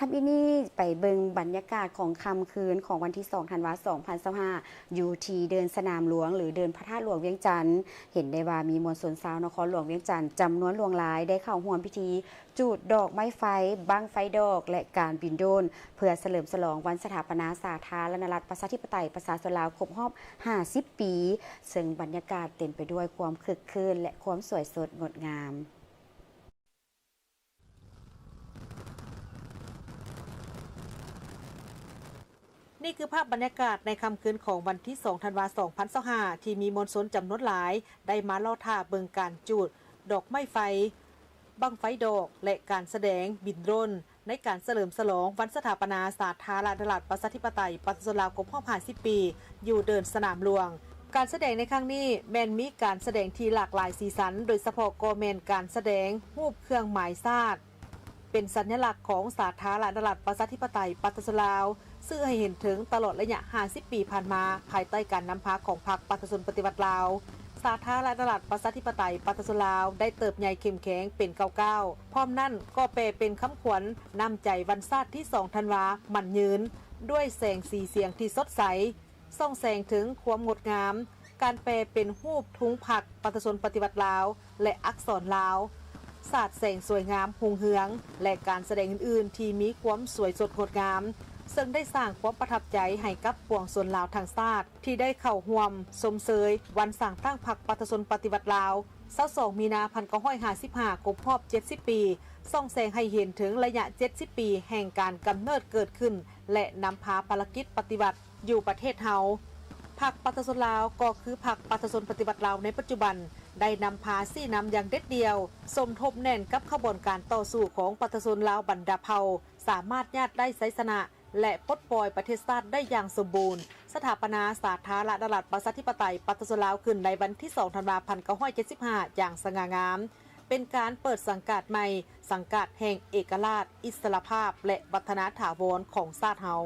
ทับอีนี่ไปเบิงบรรยากาศของค่ำคืนของวันที่2ธันวาคม2025อยู่ที่เดินสนามหลวงหรือเดินพระธาตุหลวงเวียงจันทน์เห็นได้ว่ามีมวลชนชาวนครหลวงเวียงจันทน์จำนวนหลวงหลายได้เข้าร่วมพิธีจุดดอกไม้ไฟบั้งไฟดอกและการบินโดรนเพื่อเฉลิมฉลองวันสถาปนาสาธารณรัฐประชาธิปไตยประชาชนลาวครบรอบ50 ปีซึ่งบรรยากาศเต็มไปด้วยความคึกคืนและความสวยสดงดงามนี่คือภาพบรรยากาศในค่ำคืนของวันที่2ธันวาคม2025ที่มีมวลชนจำนวนหลายได้มาล่อท่าเบิงการจุดดอกไม้ไฟบั้งไฟดอกและการแสดงบินโดรนในการเฉลิมฉลองวันสถาปนาสาธารณรัฐประชาธิปไตยประชาชนลาวครบรอบ50 ปีอยู่เดินสนามหลวงการแสดงในครั้งนี้แม้นมีการแสดงที่หลากหลายสีสันโดยเฉพาะก็แม่นการแสดงรูปเครื่องหมายชาติเป็นสัญลักษณ์ของสาธารณรัฐประชาธิปไตยประชาชนลาวซึ่งให้เห็นถึงตลอดระยะ50 ปีผ่านมาภายใต้การนำพาของพรรคประชาชนปฏิวัติลาวสาธารณรัฐประชาธิปไตยประชาชนลาวได้เติบใหญ่เข้มแข็งเป็นก้าวพร้อมนั่นก็แปลเป็นคำขวัญนำใจวันชาติที่2ธันวามั่นยืนด้วยแสงสีเสียงที่สดใสส่องแสงถึงความงดงามการแปลเป็นรูปทุงผักประชาชนปฏิวัติลาวและอักษรลาวสาดแสงสวยงามหุงเหืองและการแสดงอื่นๆที่มีความสวยสดงดงามซึ่งได้สร้างความประทับใจให้กับปวงชนลาวทั้งชาติที่ได้เข้าร่วมชมเชยวันสร้างตั้งพรรคประชาชนปฏิวัติลาว22มีนา1955ครบรอบ70 ปีส่องแสงให้เห็นถึงระยะ70 ปีแห่งการกำเนิดเกิดขึ้นและนำพาภารกิจปฏิบัติอยู่ประเทศเฮาพรรคประชาชนลาวก็คือพรรคประชาชนปฏิบัติลาวในปัจจุบันได้นำพาซี่นำอย่างเด็ดเดียวสมทบแน่นกับขบวนการต่อสู้ของประชาชนลาวบรรดาเผ่าสามารถญาติได้ไสชนะและปลดปล่อยประเทศชาติได้อย่างสมบูรณ์สถาปนาสาธารณรัฐประชาธิปไตยประชาชนลาวขึ้นในวันที่2ธันวาคม1975อย่างสง่างามเป็นการเปิดสังกัดใหม่สังกัดแห่งเอกราชอิสรภาพและวัฒนถาวรของชาติเฮา